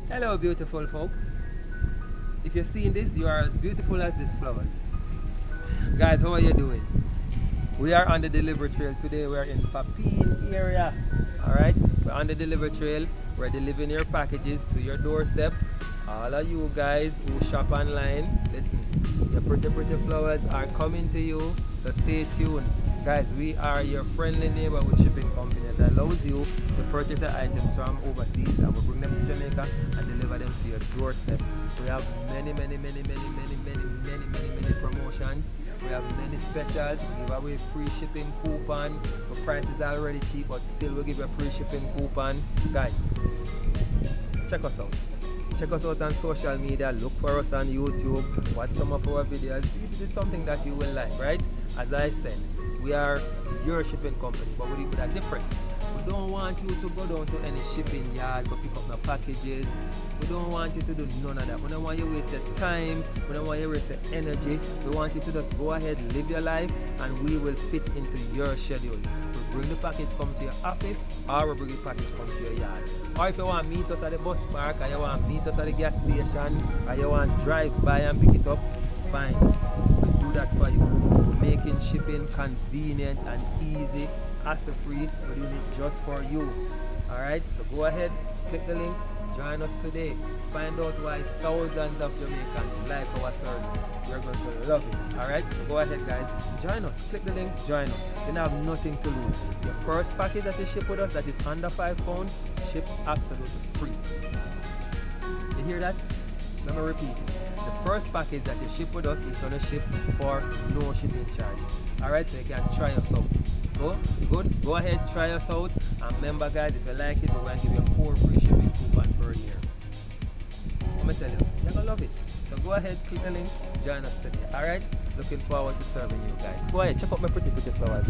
Hello, beautiful folks. If you're seeing this, you are as beautiful as these flowers. Guys, how are you doing? We are on the delivery trail today. We are in Papine area. All right, we're on the delivery trail. We're delivering your packages to your doorstep. All of you guys who shop online, listen, your pretty, pretty flowers are coming to you. So stay tuned. Guys, we are your friendly neighborhood shipping company that allows you to purchase your items from overseas and we bring them to Jamaica and deliver them to your doorstep. We have many promotions. We have many specials. We give away free shipping coupon. The price is already cheap, but still we give you a free shipping coupon. Guys, check us out. Check us out on social media. Look for us on YouTube. Watch some of our videos. See if this is something that you will like, right? As I said, we are your shipping company, but we are different. We don't want you to go down to any shipping yard to pick up the packages. We don't want you to do none of that. We don't want you to waste your time. We don't want you to waste your energy. We want you to just go ahead, live your life, and we will fit into your schedule. We bring the package come to your office, or we bring the package come to your yard. Or if you want to meet us at the bus park, or you want to meet us at the gas station, or you want to drive by and pick it up, fine. We'll do that for you. We're making shipping convenient and easy, hassle-free. We're doing it just for you. Alright, so go ahead, click the link, join us today. Find out why thousands of Jamaicans like our service. You're going to love it. Alright, so go ahead guys, join us. Click the link, join us. You have nothing to lose. Your first package that you ship with us that is under £5, shipped absolutely free. You hear that? Let me repeat it. The first package that you ship with us is going to ship for no shipping charges. Alright, so you can try us out. Go ahead, try us out. And remember guys, if you like it, we're going to give you 4 free shipping coupon per year. I'm going to tell you, you're going to love it. So go ahead, click the link, join us today. Alright, looking forward to serving you guys. Go ahead, check out my pretty flowers.